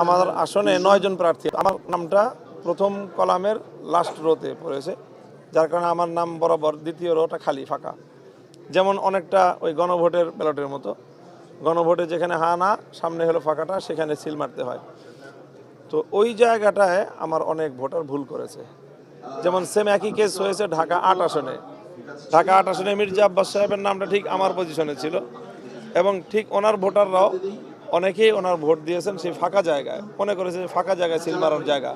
আমার আসনে 9 জন প্রার্থী। আমার নামটা প্রথম কলামের লাস্ট রোতে পড়েছে, যার কারণে আমার নাম বরাবর দ্বিতীয় রোটা খালি ফাঁকা। যেমন অনেকটা ওই গণভোটের ব্যালটের মতো, গণভোটে যেখানে হা না সামনে হলো ফাঁকাটা, সেখানে সিল মারতে হয়। তো ওই জায়গাটায় আমার অনেক ভোটার ভুল করেছে। যেমন সেম একই কেস হয়েছে ঢাকা 8 আসনে। ঢাকা 8 আসনে মির্জা আব্বাস সাহেবের নামটা ঠিক আমার পজিশনে ছিল, এবং ঠিক ওনার ভোটাররাও অনেকেই ওনার ভোট দিয়েছেন সেই ফাঁকা জায়গায়, মনে করেছে ফাঁকা জায়গায় সিল মারার জায়গা।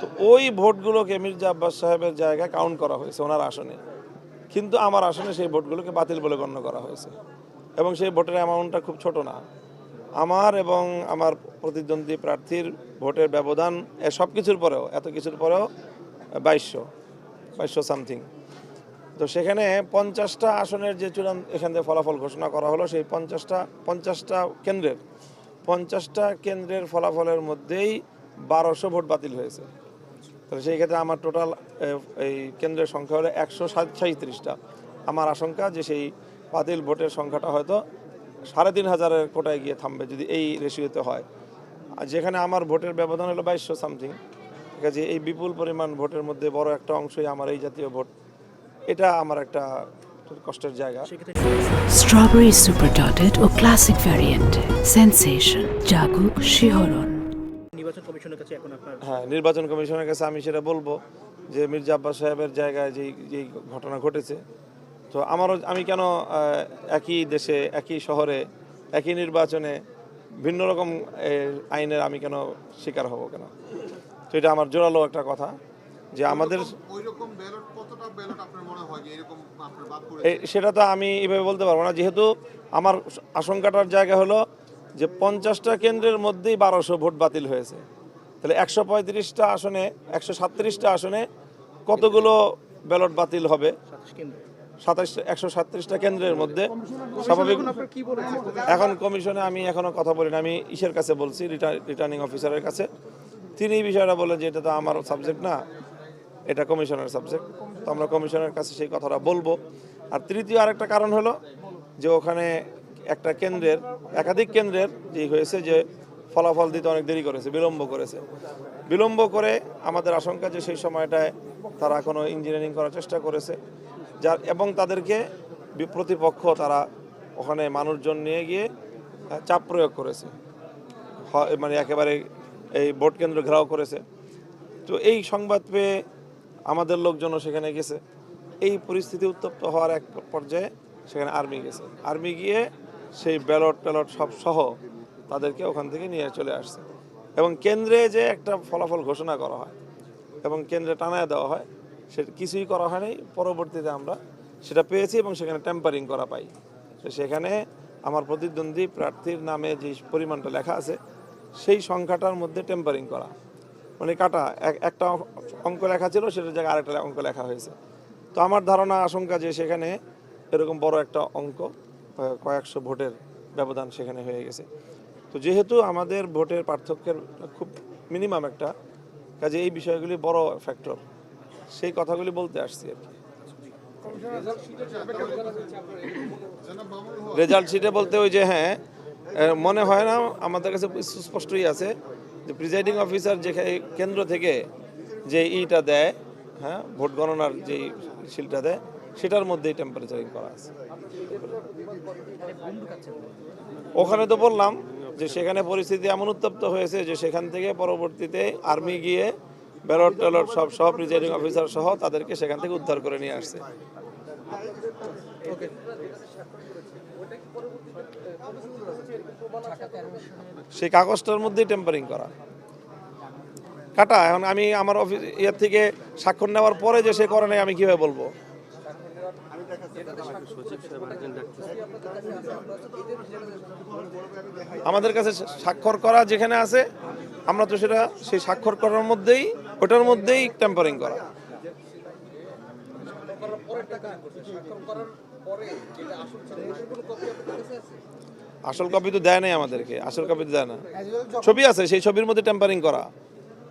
তো ওই ভোটগুলোকে মির্জা আব্বাস সাহেবের জায়গায় কাউন্ট করা হয়েছে ওনার আসনে, কিন্তু আমার আসনে সেই ভোটগুলোকে বাতিল বলে গণ্য করা হয়েছে। এবং সেই ভোটের অ্যামাউন্টটা খুব ছোট না। আমার এবং আমার প্রতিদ্বন্দ্বী প্রার্থীর ভোটের ব্যবধান সব কিছুর পরেও, এত কিছুর পরেও 2200 সামথিং। তো সেখানে 50টা আসনের যে চূড়ান্ত এখান থেকে ফলাফল ঘোষণা করা হলো, সেই 50টা কেন্দ্রের ফলাফলের মধ্যেই 1200 ভোট বাতিল হয়েছে। তাহলে সেই ক্ষেত্রে আমার টোটাল এই কেন্দ্রের সংখ্যা হলো 137টা। আমার আশঙ্কা যে সেই বাতিল ভোটের সংখ্যাটা হয়তো 3500-এর কোটায় গিয়ে থামবে যদি এই রেশিওতে হয়। আর যেখানে আমার ভোটের ব্যবধান হলো 2200 সামথিং, ঠিক আছে, এই বিপুল পরিমাণ ভোটের মধ্যে বড় একটা অংশই আমার এই জাতীয় ভোট। এটা আমার একটা কষ্টের জায়গা। স্ট্রবেরি সুপার ডটেড ও ক্লাসিক ভ্যারিয়েন্টে সেন্সেশন জাগুক শিহরণ। নির্বাচন কমিশনের কাছে এখন আপনার নির্বাচন কমিশনের কাছে আমি সেটা বলবো যে মির্জা আব্বাস সাহেবের জায়গায় যেই ঘটনা ঘটেছে, তো আমি কেন একই দেশে একই শহরে একই নির্বাচনে ভিন্ন রকম আইনের আমি কেন শিকার হব কেন? তো এটা আমার জোরালো একটা কথা যে আমাদের সেটা তো আমি এভাবে বলতে পারবো না, যেহেতু আমার আশঙ্কাটার জায়গা হলো যে 50টা কেন্দ্রের মধ্যেই 1200 ভোট বাতিল হয়েছে। তাহলে 135টা আসনে 137টা আসনে কতগুলো ব্যালট বাতিল হবে? 137টা কেন্দ্রের মধ্যে স্বাভাবিক। এখন কমিশনে আমি এখনো কথা বলি না, আমি ইসের কাছে বলছি, রিটার্নিং অফিসারের কাছে। তিনি এই বিষয়টা বলেন যে এটা তো আমার সাবজেক্ট না, এটা কমিশনের সাবজেক্ট। তো আমরা কমিশনের কাছে সেই কথাটা বলবো। আর তৃতীয় আরেকটা কারণ হলো যে ওখানে একটা কেন্দ্রের একাধিক কেন্দ্রের যে হয়েছে যে ফলাফল দিতে অনেক দেরি করেছে, বিলম্ব করে আমাদের আশঙ্কা যে সেই সময়টায় তারা কোনো ইঞ্জিনিয়ারিং করার চেষ্টা করেছে, যার এবং তাদেরকে প্রতিপক্ষ তারা ওখানে মানুষজন নিয়ে গিয়ে চাপ প্রয়োগ করেছে, মানে একেবারে এই ভোট কেন্দ্র ঘেরাও করেছে। তো এই সংবাদ পেয়ে আমাদের লোকজনও সেখানে গেছে। এই পরিস্থিতি উত্তপ্ত হওয়ার এক পর্যায়ে সেখানে আর্মি গেছে, আর্মি গিয়ে সেই ব্যালট সব সহ তাদেরকে ওখান থেকে নিয়ে চলে আসছে। এবং কেন্দ্রে যে একটা ফলাফল ঘোষণা করা হয় এবং কেন্দ্রে টানায় দেওয়া হয়, সেটা কিছুই করা হয়নি। পরবর্তীতে আমরা সেটা পেয়েছি এবং সেখানে টেম্পারিং করা পাই। তো সেখানে আমার প্রতিদ্বন্দ্বী প্রার্থীর নামে যে পরিমাণটা লেখা আছে সেই সংখ্যাটার মধ্যে টেম্পারিং করা, মানে কাটা একটা অঙ্ক লেখা ছিল সেটার জায়গায় আরেকটা অঙ্ক লেখা হয়েছে। তো আমার ধারণা আশঙ্কা যে সেখানে এরকম বড় একটা অঙ্ক, কয়েকশো ভোটের ব্যবধান সেখানে হয়ে গেছে। তো যেহেতু আমাদের ভোটের পার্থক্যের খুব মিনিমাম একটা, কাজে এই বিষয়গুলি বড় ফ্যাক্টর, সেই কথাগুলি বলতে আসছি আর কি। রেজাল্ট শিটে বলতে ওই যে মনে হয় না, আমাদের কাছে স্পষ্টই আছে যে প্রিজাইডিং অফিসার যে কেন্দ্র থেকে যে ইটা দেয়, ভোট গণনার যে শিলটা দেয়, সেটার মধ্যেই টেম্পারেচারিং করা আছে। ওখানে তো বললাম যে সেখানে পরিস্থিতি এমন উত্তপ্ত হয়েছে যে সেখান থেকে পরবর্তীতে আর্মি গিয়ে ব্যালট সব প্রিজাইডিং অফিসার সহ তাদেরকে সেখান থেকে উদ্ধার করে নিয়ে আসছে। সেই কাগজটার মধ্যেই টেম্পারিং করা কাটা। এখন আমি আমার অফিস ইয়ার থেকে স্বাক্ষর নেওয়ার পরে যে সে করে নাই, আমি কিভাবে বলবো? আমাদের কাছে স্বাক্ষর করা যেখানে আছে, আমরা তো সেটা সেই স্বাক্ষর করার মধ্যেই ওটার মধ্যেই টেম্পারিং করা। আসল কপি তো দেয় নাই আমাদেরকে, আসল কপি তো দেয় না, ছবি আছে, সেই ছবির মধ্যে টেম্পারিং করা।